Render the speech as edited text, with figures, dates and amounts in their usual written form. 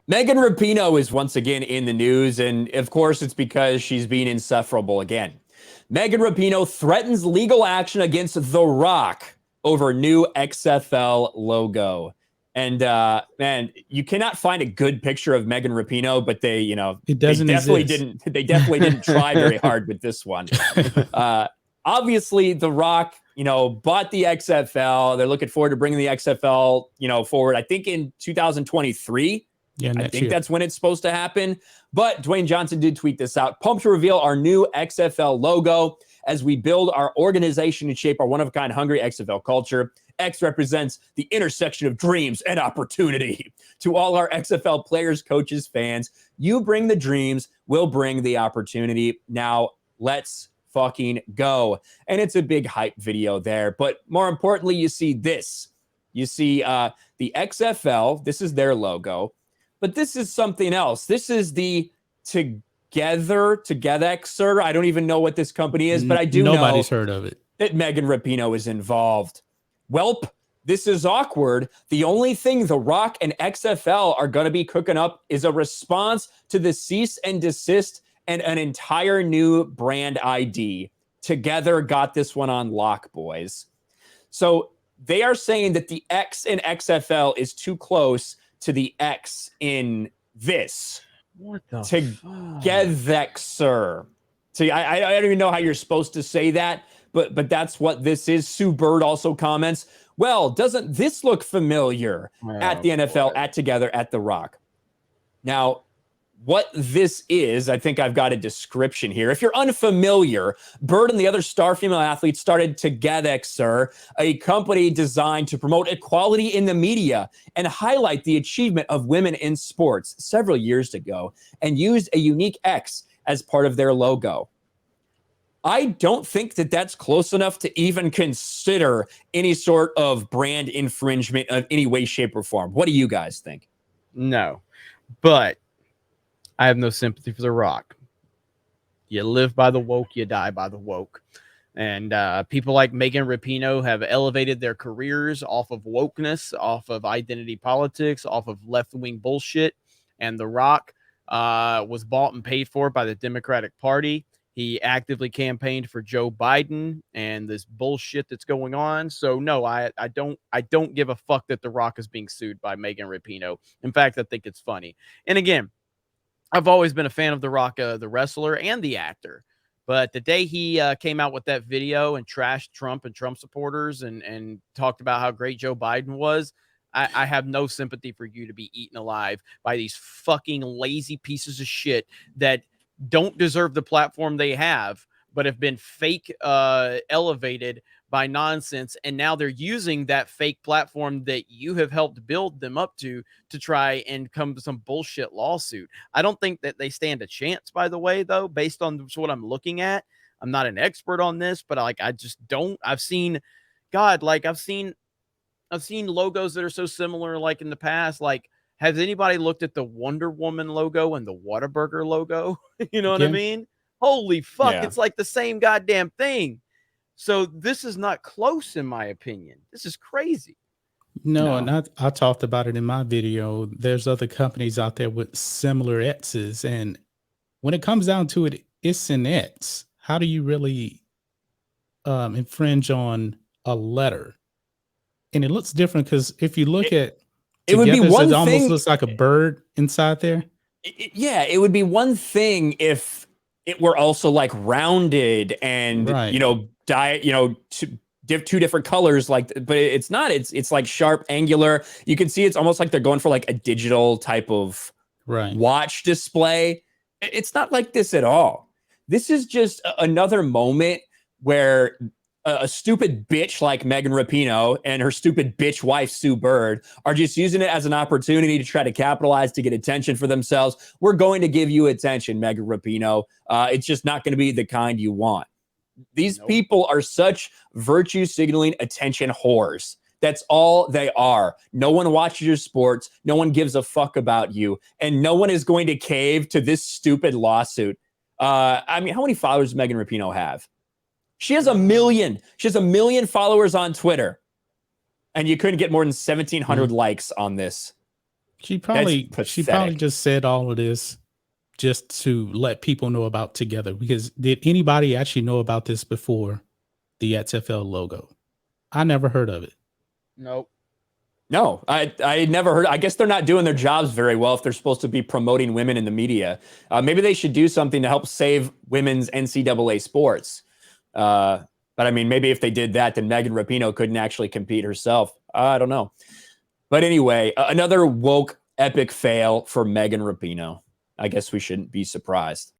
Megan Rapinoe is once again in the news, and of course, it's because she's being insufferable again. Megan Rapinoe threatens legal action against The Rock over new XFL logo. And man, you cannot find a good picture of Megan Rapinoe, but it doesn't exist. they definitely didn't try very hard with this one. Obviously, The Rock, bought the XFL. They're looking forward to bringing the XFL, forward. I think in 2023. Yeah, I think that's when it's supposed to happen. But Dwayne Johnson did tweet this out. Pumped to reveal our new XFL logo as we build our organization and shape our one-of-a-kind hungry XFL culture. X represents the intersection of dreams and opportunity. To all our XFL players, coaches, fans, you bring the dreams, we'll bring the opportunity. Now, let's fucking go. And it's a big hype video there. But more importantly, you see this. You see the XFL. This is their logo. But this is something else. This is the Togethexer. I don't even know what this company is, but I do know nobody's heard of it. That Megan Rapinoe is involved. Welp, this is awkward. The only thing The Rock and XFL are going to be cooking up is a response to the cease and desist and an entire new brand ID. Together got this one on lock, boys. So they are saying that the X in XFL is too close to the X in this. What the Togethexer. See, I don't even know how you're supposed to say that, but that's what this is. Sue Bird also comments, well, doesn't this look familiar at the NFL, at Together, at The Rock? Now, what this is, I think I've got a description here. If you're unfamiliar, Bird and the other star female athletes started Togethexer, a company designed to promote equality in the media and highlight the achievement of women in sports several years ago, and used a unique X as part of their logo. I don't think that that's close enough to even consider any sort of brand infringement of any way, shape, or form. What do you guys think? No, but I have no sympathy for The Rock. You live by the woke, you die by the woke. And people like Megan Rapinoe have elevated their careers off of wokeness, off of identity politics, off of left-wing bullshit. And The Rock was bought and paid for by the Democratic Party. He actively campaigned for Joe Biden and this bullshit that's going on. So no, I don't give a fuck that The Rock is being sued by Megan Rapinoe. In fact, I think it's funny. And again, I've always been a fan of The Rock, the wrestler and the actor. But the day he came out with that video and trashed Trump and Trump supporters and talked about how great Joe Biden was, I have no sympathy for you to be eaten alive by these fucking lazy pieces of shit that don't deserve the platform they have, but have been fake elevated by nonsense. And now they're using that fake platform that you have helped build them up to try and come to some bullshit lawsuit. I don't think that they stand a chance, by the way, though, based on what I'm looking at. I'm not an expert on this, but I just don't. I've seen logos that are so similar, like in the past. Like, has anybody looked at the Wonder Woman logo and the Whataburger logo? You know what I mean? Holy fuck, yeah. It's like the same goddamn thing. So this is not close, in my opinion. This is crazy. No. And I talked about it in my video. There's other companies out there with similar X's. And when it comes down to it, it's an X. How do you really infringe on a letter? And it looks different because if you look at it would be one thing. It almost looks like a bird inside there. It would be one thing if it were also like rounded and two different colors. Like, but it's not. It's like sharp, angular. You can see it's almost like they're going for like a digital type of watch display. It's not like this at all. This is just another moment where a stupid bitch like Megan Rapinoe and her stupid bitch wife, Sue Bird, are just using it as an opportunity to try to capitalize, to get attention for themselves. We're going to give you attention, Megan Rapinoe. It's just not going to be the kind you want. These people are such virtue signaling attention whores. That's all they are. No one watches your sports. No one gives a fuck about you. And no one is going to cave to this stupid lawsuit. I mean, how many followers does Megan Rapinoe have? She has 1 million. She has 1 million followers on Twitter. And you couldn't get more than 1,700 likes on this. She probably just said all of this just to let people know about Together, because did anybody actually know about this before the XFL logo? I never heard of it. Nope. No, I never heard. I guess they're not doing their jobs very well if they're supposed to be promoting women in the media. Maybe they should do something to help save women's NCAA sports. But I mean, maybe if they did that, then Megan Rapinoe couldn't actually compete herself. I don't know. But anyway, another woke epic fail for Megan Rapinoe. I guess we shouldn't be surprised.